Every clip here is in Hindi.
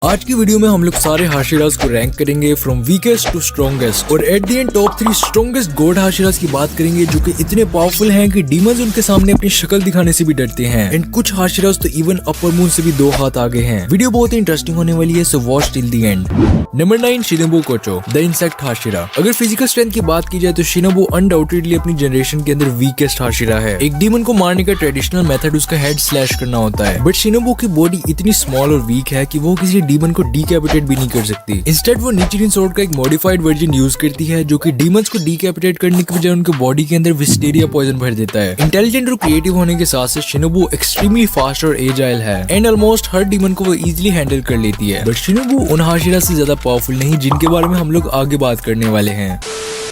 आज की वीडियो में हम लोग सारे हाशिरास को रैंक करेंगे फ्रॉम वीकेस्ट टू स्ट्रॉन्गेस्ट और at the end top 3 strongest god Hashiras की बात करेंगे जो कि इतने पावरफुल हैं कि डीमंस उनके सामने अपनी शक्ल दिखाने से भी डरते हैं एंड कुछ हाशिरास तो इवन अपर मून से भी 2 हाथ आगे हैं। वीडियो बहुत ही इंटरेस्टिंग होने वाली है, so watch till the end. Number 9 Shinobu Kocho the insect Hashira. अगर फिजिकल स्ट्रेंथ की बात की जाए तो शिनोबु अनडाउटेडली अपनी जनरेशन के अंदर वीकेस्ट हाशिरा है। एक डीमन को मारने का ट्रेडिशनल मेथड उसका हेड स्लैश करना होता है, बट शिनोबु की बॉडी इतनी स्मॉल और वीक है कि वो किसी डीमन को डीकैपिटेट भी नहीं कर सकती। इंस्टेड वो नीचिरिन सोर्ड का एक मॉडिफाइड वर्जन यूज करती है जो कि डीमंस को डीकैपिटेट करने के बजाय उनके बॉडी के अंदर विस्टेरिया पॉइजन भर देता है। इंटेलिजेंट और क्रिएटिव होने के साथ साथ शिनोबु एक्सट्रीमली फास्ट और एजाइल है एंड ऑलमोस्ट हर डीमन को वो इजीली हैंडल कर लेती है। बट शिनोबु उन हाशिरा से ज्यादा पावरफुल नहीं जिनके बारे में हम लोग आगे बात करने वाले हैं।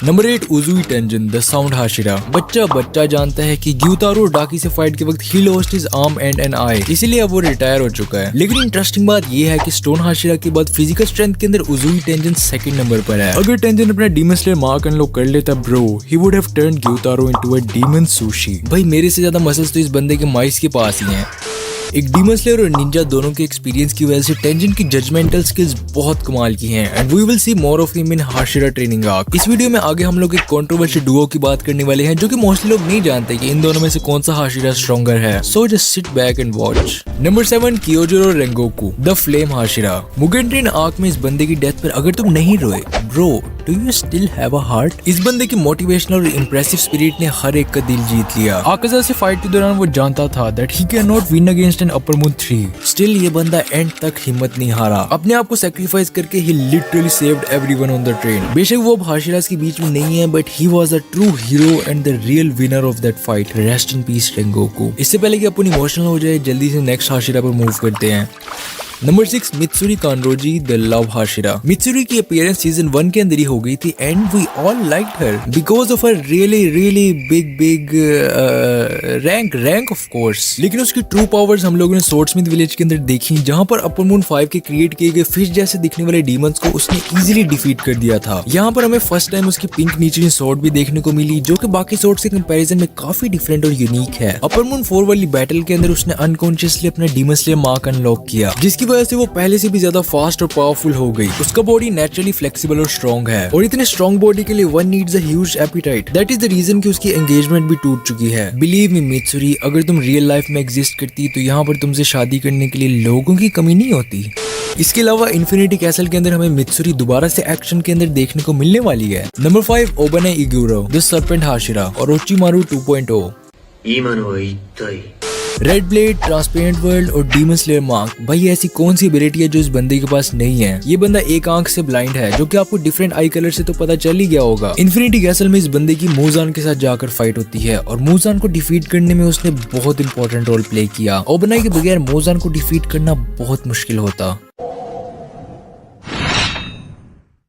Number 8 Uzui Tengen the sound Hashira. बच्चा जानता है कि ग्यूतारो और डाकी से फाइट के वक्त ही lost his arm and an eye, इसीलिए अब वो रिटायर हो चुका है। लेकिन इंटरेस्टिंग बात ये है कि स्टोन हाशिरा के बाद फिजिकल स्ट्रेंथ के अंदर उजुई टेंजन सेकंड नंबर पर है। अगर टेंजन अपना डीमन स्लेयर मार्क अनलॉक कर लेता bro, he would have turned Gyutaro into a demon sushi. भाई मेरे से ज्यादा मसल्स तो इस बंदे के माइस के पास ही हैं। एक डीमन स्लेयर और निंजा दोनों के एक्सपीरियंस की वजह से टेंजन की जजमेंटल स्किल्स बहुत कमाल की हैं and we will see more of him in Hashira training arc. इस वीडियो में आगे हम लोग एक कंट्रोवर्शियल डुओ की बात करने वाले हैं जो कि मोस्टली लोग नहीं जानते कि इन दोनों में से कौन सा हाशिरा स्ट्रॉन्गर है, so just sit back and watch. Number 7 Kyojuro Rengoku the flame Hashira. Mugen train arc में इस बंदे की डेथ पर अगर तुम नहीं रोए bro, do you still have a heart? इस बंदे की मोटिवेशनल और इंप्रेसिव स्पिरिट ने हर एक का दिल जीत लिया। आकाजा से फाइट के दौरान वो जानता था that he can not win against an upper moon 3। Still ये बंदा एंड तक हिम्मत नहीं हारा, अपने आप को सैक्रिफाइस करके ही literally saved everyone on the train. बेशक वो अब हाशिरास के बीच में नहीं है, but he was the true hero and the real winner of that fight. Rest in peace Rengoku. इससे पहले कि अपन इमोशनल हो जाए, जल्दी से नेक्स्ट हाशिरा पर मूव करते हैं। Number 6 Mitsuri Kanroji the love Hashira. Mitsuri की अपीयरेंस सीजन 1 के अंदर ही हो गई थी and we all liked her because of her really big rank of course. लेकिन उसकी ट्रू पावर्स हम लोगों ने सोर्ड्समिथ विलेज के अंदर देखी, जहां पर अपर मून 5 के क्रिएट किए गए फिश जैसे दिखने वाले डीमंस को उसने इजीली डिफीट कर दिया था। यहाँ पर हमें फर्स्ट टाइम उसकी पिंक नीचिरिन सोर्ड भी देखने को मिली जो कि बाकी सोर्ड्स के कंपैरिजन में काफी डिफरेंट और यूनिक है। अपर मून 4 वाली बैटल के अंदर उसने अनकॉन्शियसली अपना डीमन स्लेयर मार्क अनलॉक किया, जिसकी वजह से वो पहले से भी ज्यादा फास्ट और पावरफुल हो गई। उसका बॉडी नेचुरली फ्लेक्सिबल और स्ट्रॉन्ग है और इतने स्ट्रॉन्ग बॉडी के लिए one needs a huge appetite. That is the reason कि उसकी एंगेजमेंट भी टूट चुकी है। बिलीव मी मित्सुरी, अगर तुम रियल लाइफ में एग्जिस्ट करती तो यहाँ पर तुमसे शादी करने के लिए लोगों की कमी नहीं होती। इसके अलावा इन्फिनिटी कैसल के अंदर हमें मित्सुरी दोबारा से एक्शन के अंदर देखने को मिलने वाली है। नंबर 5 ओबने इगुरो द सर्पेंट हाशिरा और Orochimaru 2.0। Red blade, transparent world और डीमन स्लेयर मार्क। भाई ऐसी कौन सी एबिलिटी है जो इस बंदे के पास नहीं है? ये बंदा एक आंख से ब्लाइंड है, जो कि आपको डिफरेंट आई कलर से तो पता चल ही गया होगा। इन्फिनिटी कैसल में इस बंदे की मूजान के साथ जाकर फाइट होती है और मूजान को डिफीट करने में उसने बहुत इंपॉर्टेंट रोल प्ले किया। ओबनाई के बगैर मूजान को डिफीट करना बहुत मुश्किल होता।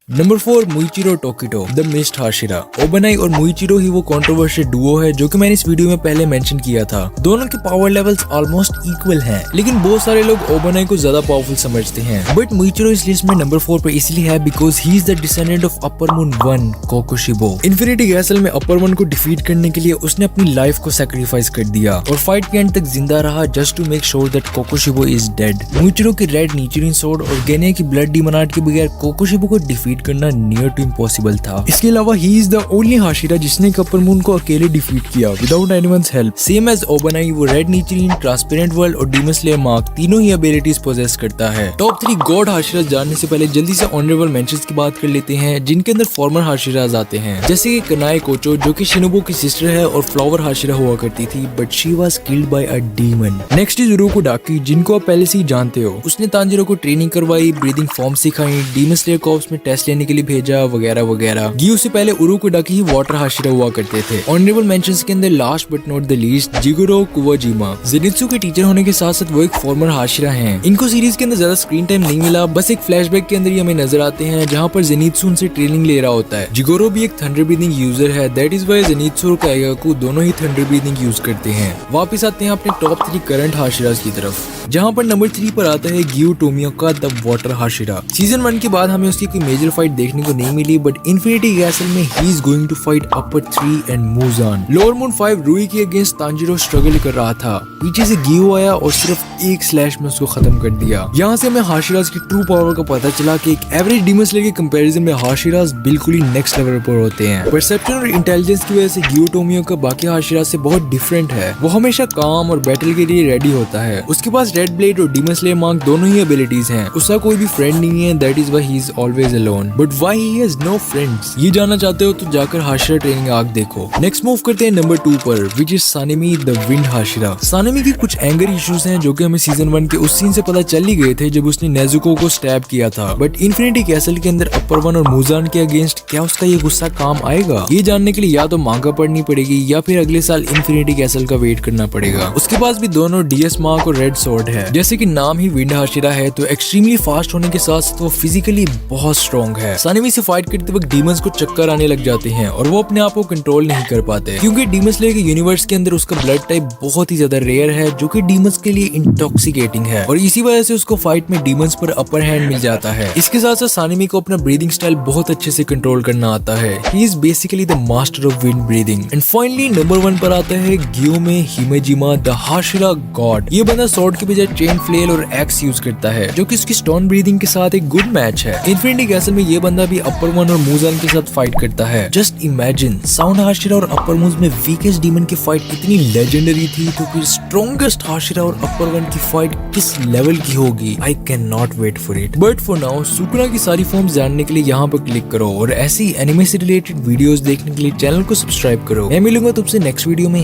Number 4 Muichiro Tokito the mist Hashira. Obanai और मुइचिरो ही वो कंट्रोवर्शियल डुओ है जो कि मैंने इस वीडियो में पहले मेंशन किया था। दोनों के पावर लेवल्स ऑलमोस्ट इक्वल हैं, लेकिन बहुत सारे लोग ओबनाई को ज्यादा पावरफुल समझते हैं। बट मुइचिरो इस लिस्ट में नंबर 4 पर इसलिए है because he is the descendant of upper moon 1 Kokushibo. Infinity castle में अपर मून को डिफीट करने के लिए उसने अपनी लाइफ को सैक्रिफाइस कर दिया और फाइट के एंड तक जिंदा रहा just to make sure that Kokushibo is dead. Muichiro की रेड नीचिरिन सोर्ड और गेनिया की ब्लड डीमन आर्ट के बगैर कोकोशिबो को डिफीट करना नियर टू इम्पॉसिबल था। इसके अलावा he is the only Hashira जिसने अपर मून को अकेले डिफीट किया without anyone's help. Same as Obanai वो रेड नीचिरिन, ट्रांसपेरेंट वर्ल्ड और डीमन स्लेयर मार्क तीनों ही एबिलिटीज पोजेस करता है। टॉप 3 गॉड हाशिरा जानने से पहले जल्दी से ऑनरेबल मेंशंस की बात कर लेते हैं जिनके अंदर फॉर्मर हाशिराज आते हैं, जैसे कि कनाए कोचो जो कि शिनोबु की सिस्टर है और फ्लावर हाशिरा हुआ करती थी, but she was killed by a demon. Next is Urokodaki जिनको आप पहले से ही जानते हो। उसने तांजिरो को ट्रेनिंग करवाई, ब्रीदिंग फॉर्म सिखाई, डीमन स्लेयर कॉर्प्स में टेस्ट लेने के लिए भेजा वगैरह वगैरह। गियो से पहले उरुको डाकी ही वाटर हाशिरा हुआ करते थे। ऑनरेबल मेंशंस के अंदर last but not the least Jigoro Kuwajima. Zenitsu के टीचर होने के साथ साथ वो एक फॉर्मर हाशिरा हैं। इनको सीरीज के अंदर ज्यादा स्क्रीन टाइम नहीं मिला, बस एक फ्लैशबैक के अंदर ही हमें नजर आते हैं जहाँ पर जेनित्सु उनसे ट्रेनिंग ले रहा होता है। जिगोरो भी एक थंडर ब्रीदिंग यूजर है, दैट इज वाई जेनित्सु और काइगाकू दोनों ही थंडर ब्रीदिंग यूज करते हैं। वापिस आते हैं अपने टॉप 3 करंट हाशिरास की तरफ, जहाँ पर नंबर 3 पर आता है गियो टोमियोका द वाटर हाशिरा। सीजन 1 के बाद हमें उसकी कोई मेजर फाइट देखने को नहीं मिली, बट इन्फिनिटी कैसल में ही is going to fight upper 3 and Muzan. Lower moon 5 Rui के अगेंस्ट तांजीरो स्ट्रगल कर रहा था, पीछे से गियो आया और सिर्फ एक स्लैश में उसको खत्म कर दिया। यहाँ से हमें हाशिराज की ट्रू पावर का पता चला कि एक एवरेज डीमन स्लेयर के कंपैरिजन में हाशिराज बिल्कुल ही नेक्स्ट लेवल पर होते हैं। परसेप्शन और इंटेलिजेंस की वजह से गियो टोमियो का बाकी हाशिराज से बहुत डिफरेंट है। वो हमेशा काम और बैटल के लिए रेडी होता है। उसके पास रेड ब्लेड और डीमन स्लेयर मार्क दोनों ही एबिलिटीज हैं। उसका कोई भी फ्रेंड नहीं है, that is why he is always alone. But why he has no friends? ये जानना चाहते हो तो जाकर हाशिरा ट्रेनिंग आर्क देखो। नेक्स्ट मूव करते हैं नंबर 2 पर, which is Sanemi the wind Hashira. Sanemi की कुछ एंगर इश्यूज हैं जो कि हमें सीजन 1 के उस सीन से पता चल ही गए थे जब उसने नेजुको को स्टैब किया था। बट इन्फिनिटी कैसल के अंदर अपर 1 और मूजान के अगेंस्ट क्या उसका ये गुस्सा काम आएगा? ये जानने के लिए या तो मांगा पढ़नी पड़ेगी या फिर अगले साल इन्फिनिटी कैसल का वेट करना पड़ेगा। उसके पास भी दोनों डीएस मार्क और रेड स्वॉर्ड है। जैसे कि नाम ही विंड हाशिरा है तो एक्सट्रीमली फास्ट होने के साथ साथ वो फिजिकली बहुत स्ट्रॉन्ग है। सानेमी से फाइट करते वक्त डीमंस को चक्कर आने लग जाते हैं और वो अपने आप को कंट्रोल नहीं कर पाते, क्योंकि डीमन स्लेयर के यूनिवर्स के अंदर उसका ब्लड टाइप बहुत ही ज्यादा रेयर है जो कि डीमंस के लिए इंटॉक्सिकेटिंग है और इसी वजह से उसको फाइट में डीमंस पर अपर हैंड मिल जाता है। इसके साथ साथ सानेमी को अपना ब्रीदिंग स्टाइल बहुत अच्छे से कंट्रोल करना आता है। He is basically the master of wind breathing. And finally number 1 पर आता है गियोमे हिमेजिमा द हाशिरा गॉड। ये बंदा स्वॉर्ड के बजाय चेन फ्लेल और एक्स यूज करता है जो कि उसकी स्टोन ब्रीदिंग के साथ एक गुड मैच है। इन्फिनिटी कैसल में ये बंदा भी अपर 1 और मूजान के साथ फाइट करता है। जस्ट इमेजिन, साउंड हाशिरा और अपर मूज में वीकेस्ट डीमन की फाइट इतनी लेजेंडरी थी तो फिर स्ट्रॉन्गेस्ट हाशिरा और अपर 1 की फाइट किस लेवल की होगी? I can not wait for it. But for now Sukuna की सारी फॉर्म्स जानने के लिए यहाँ पर क्लिक करो और ऐसी एनिमे से रिलेटेड वीडियोस देखने के लिए चैनल को सब्सक्राइब करो। मैं मिलूंगा तुमसे नेक्स्ट वीडियो में।